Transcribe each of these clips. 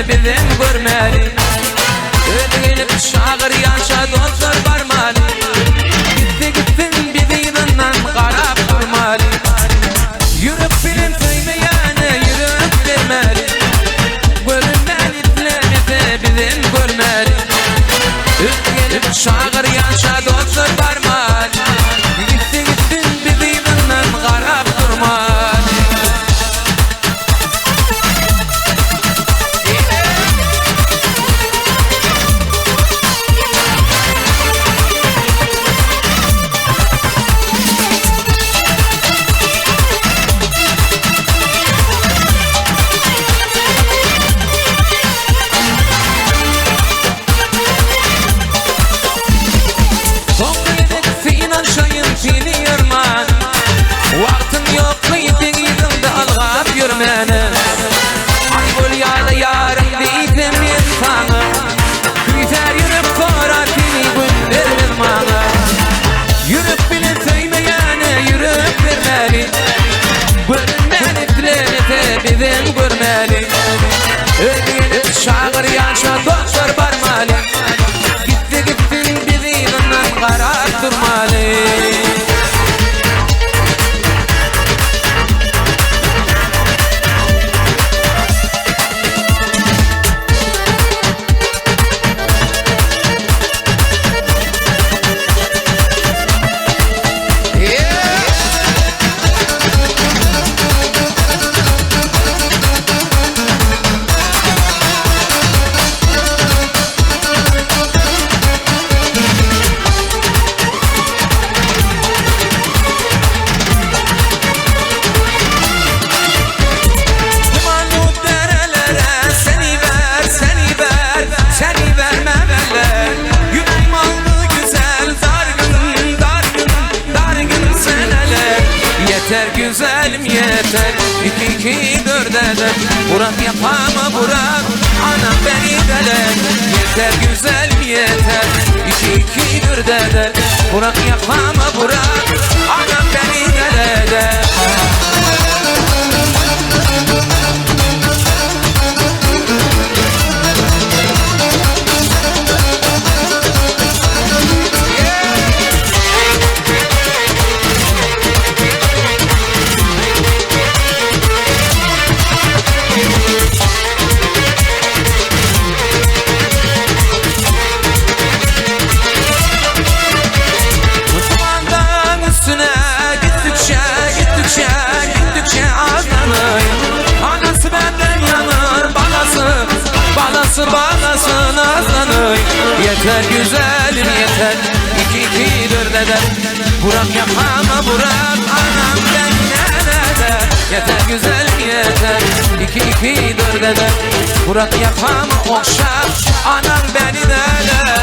bizim görmeli. Ödeylik şağır yaşa dostlar barmali. Gittin bizinden qarab durmalı. Yürüp bilin söymeyene yürüp vermeli. Görünmeli dilemese bizim görmeli. Ödeylik şağır yaşa dostlar barmali. Gittin bizinden qarab durmalı. Vaktim yok mıydı yüzümde algap yürmene. Ay bul yalı yarım değilim insanı. Güzel yürüp sorar seni gönderir bana. Yürüp bile söymeyene yürüp vermeli. Görünmeli dilemese bizim görmeli. Ödeylik şağır yaşa doktor barmali. Gittin bizinden qarab durmalı. Yeter güzelim yeter, iki dört eder. Burak yapama Burak, anam beni deler. Yeter güzelim yeter, iki dört eder. Burak yapama Burak, anam beni deler. Bağlasın aslanı. Yeter güzelim yeter, iki dört eder. Burak yapama Burak, anam denene. Yeter güzelim yeter, iki dört eder. Burak yapama okşa, anam beni denene.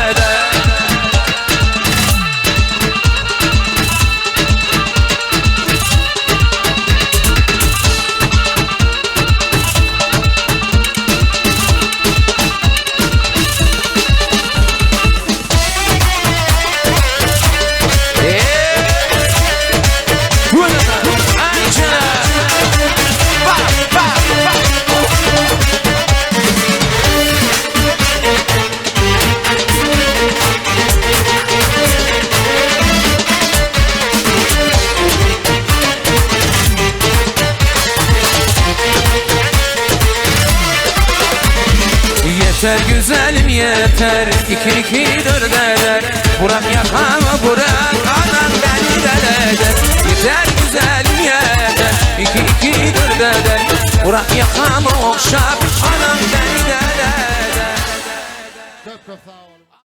Yeter güzelim yeter, iki dört eder. Burak yakama Burak, anam beni deler. Yeter güzelim yeter, iki dört eder. Burak yakama okşap, anam beni deler.